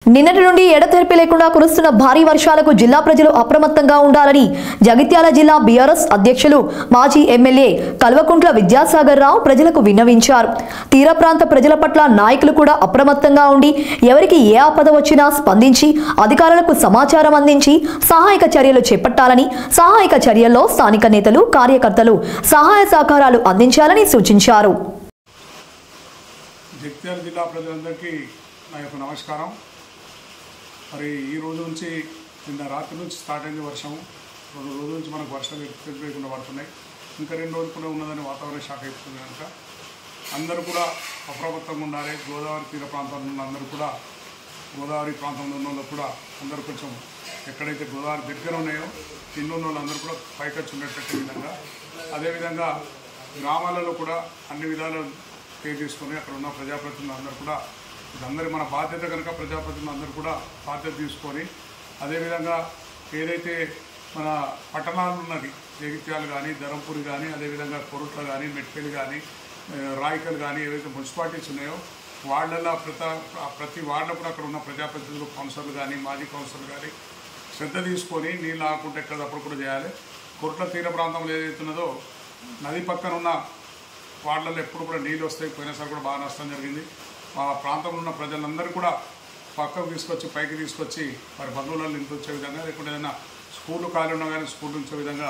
నిన్నటి నుండి ఎడతెరిపి లేకుండా కురుస్తున్న భారీ వర్షాలకు జిల్లా ప్రజలు అప్రమత్తంగా ఉండాలని జగిత్యాల జిల్లా బీఆర్ఎస్ అధ్యక్షులు మాజీ ఎమ్మెల్యే కల్వకుంట్ల విద్యాసాగర్ రావు ప్రజలకు విన్నవించారు. తీర ప్రాంత ప్రజల పట్ల నాయకులు కూడా అప్రమత్తంగా ఉండి ఎవరికి ఏ ఆపద వచ్చినా స్పందించి అధికారులకు సమాచారం అందించి సహాయక చర్యలు చేపట్టాలని, సహాయక చర్యల్లో స్థానిక నేతలు, కార్యకర్తలు సహాయ సహకారాలు అందించాలని సూచించారు. జగిత్యాల జిల్లా ప్రజలందరికీ నా యొక్క నమస్కారం. మరి ఈ రోజు నుంచి నిన్న రాత్రి నుంచి స్టార్ట్ అయింది వర్షం. 2 రోజుల నుంచి మనకు వర్షాలు లేకుండా పడుతున్నాయి. ఇంకా 2 రోజులు కూడా ఉన్నదని వాతావరణ శాఖ చెప్తుంది కనుక అందరూ కూడా అప్రమత్తంగా ఉండాలి. గోదావరి తీర ప్రాంతంలో ఉన్న అందరూ కూడా, గోదావరి ప్రాంతంలో ఉన్న వాళ్ళు కూడా అందరూ కొంచెం ఎక్కడైతే గోదావరి దగ్గర ఉన్నాయో ఇల్లు ఉన్న వాళ్ళందరూ కూడా పైకొచ్చి ఉండేటట్టు విధంగా, అదేవిధంగా గ్రామాలలో కూడా అన్ని విధాలు కేర్ తీసుకొని అక్కడ ఉన్న ప్రజాప్రతినిధులు అందరూ కూడా ఇదందరూ మన బాధ్యత కనుక ప్రజాప్రతినిధులు అందరూ కూడా బాధ్యత తీసుకొని, అదేవిధంగా ఏదైతే మన పట్టణాలు ఉన్నది జగిత్యాలు కానీ, ధరంపూరి కానీ, అదేవిధంగా కొరుట్ల కానీ, మెట్పల్లి కానీ, రాయికల్ కానీ, ఏవైతే మున్సిపాలిటీస్ ఉన్నాయో వార్డులలో ప్రతి వార్డులో కూడా అక్కడ ఉన్న ప్రజాప్రతినిధులు, కౌన్సిలర్లు కానీ, మాజీ కౌన్సిలర్లు కానీ శ్రద్ధ తీసుకొని నీళ్ళు ఆకుండా ఎక్కడప్పుడు కూడా చేయాలి. కొరుట్ల తీర ప్రాంతంలో ఏదైతే ఉన్నదో నది పక్కన ఉన్న వార్డులలో ఎప్పుడు కూడా నీళ్ళు వస్తాయి. పోయినసారి కూడా బాగా నష్టం జరిగింది. ఆ ప్రాంతంలో ఉన్న ప్రజలందరూ కూడా పక్కకు తీసుకొచ్చి పైకి తీసుకొచ్చి మరి బంధువులను నింపించే విధంగా, లేకుంటే ఏదైనా స్కూళ్ళు ఖాళీ ఉన్నా కానీ స్కూల్ నుంచే విధంగా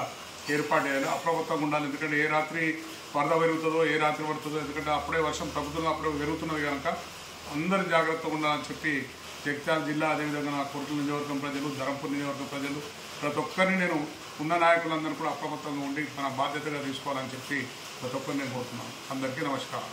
ఏర్పాటు చేయాలి. అప్రమత్తంగా ఉండాలి. ఎందుకంటే ఏ రాత్రి వరద పెరుగుతుందో, ఏ రాత్రి పడుతుందో, ఎందుకంటే అప్పుడే వర్షం తగ్గుతుందో, అప్పుడే పెరుగుతున్నది కనుక అందరూ జాగ్రత్తగా ఉండాలని చెప్పి జగిత్యాల జిల్లా, అదేవిధంగా నా కొరుట్ల నియోజకవర్గం ప్రజలు, ధరంపూర్ నియోజకవర్గం ప్రజలు ప్రతి ఒక్కరిని నేను ఉన్న నాయకులందరూ కూడా అప్రమత్తంగా ఉండి మన బాధ్యతగా తీసుకోవాలని చెప్పి ప్రతి ఒక్కరిని నేను కోరుతున్నాను. అందరికీ నమస్కారం.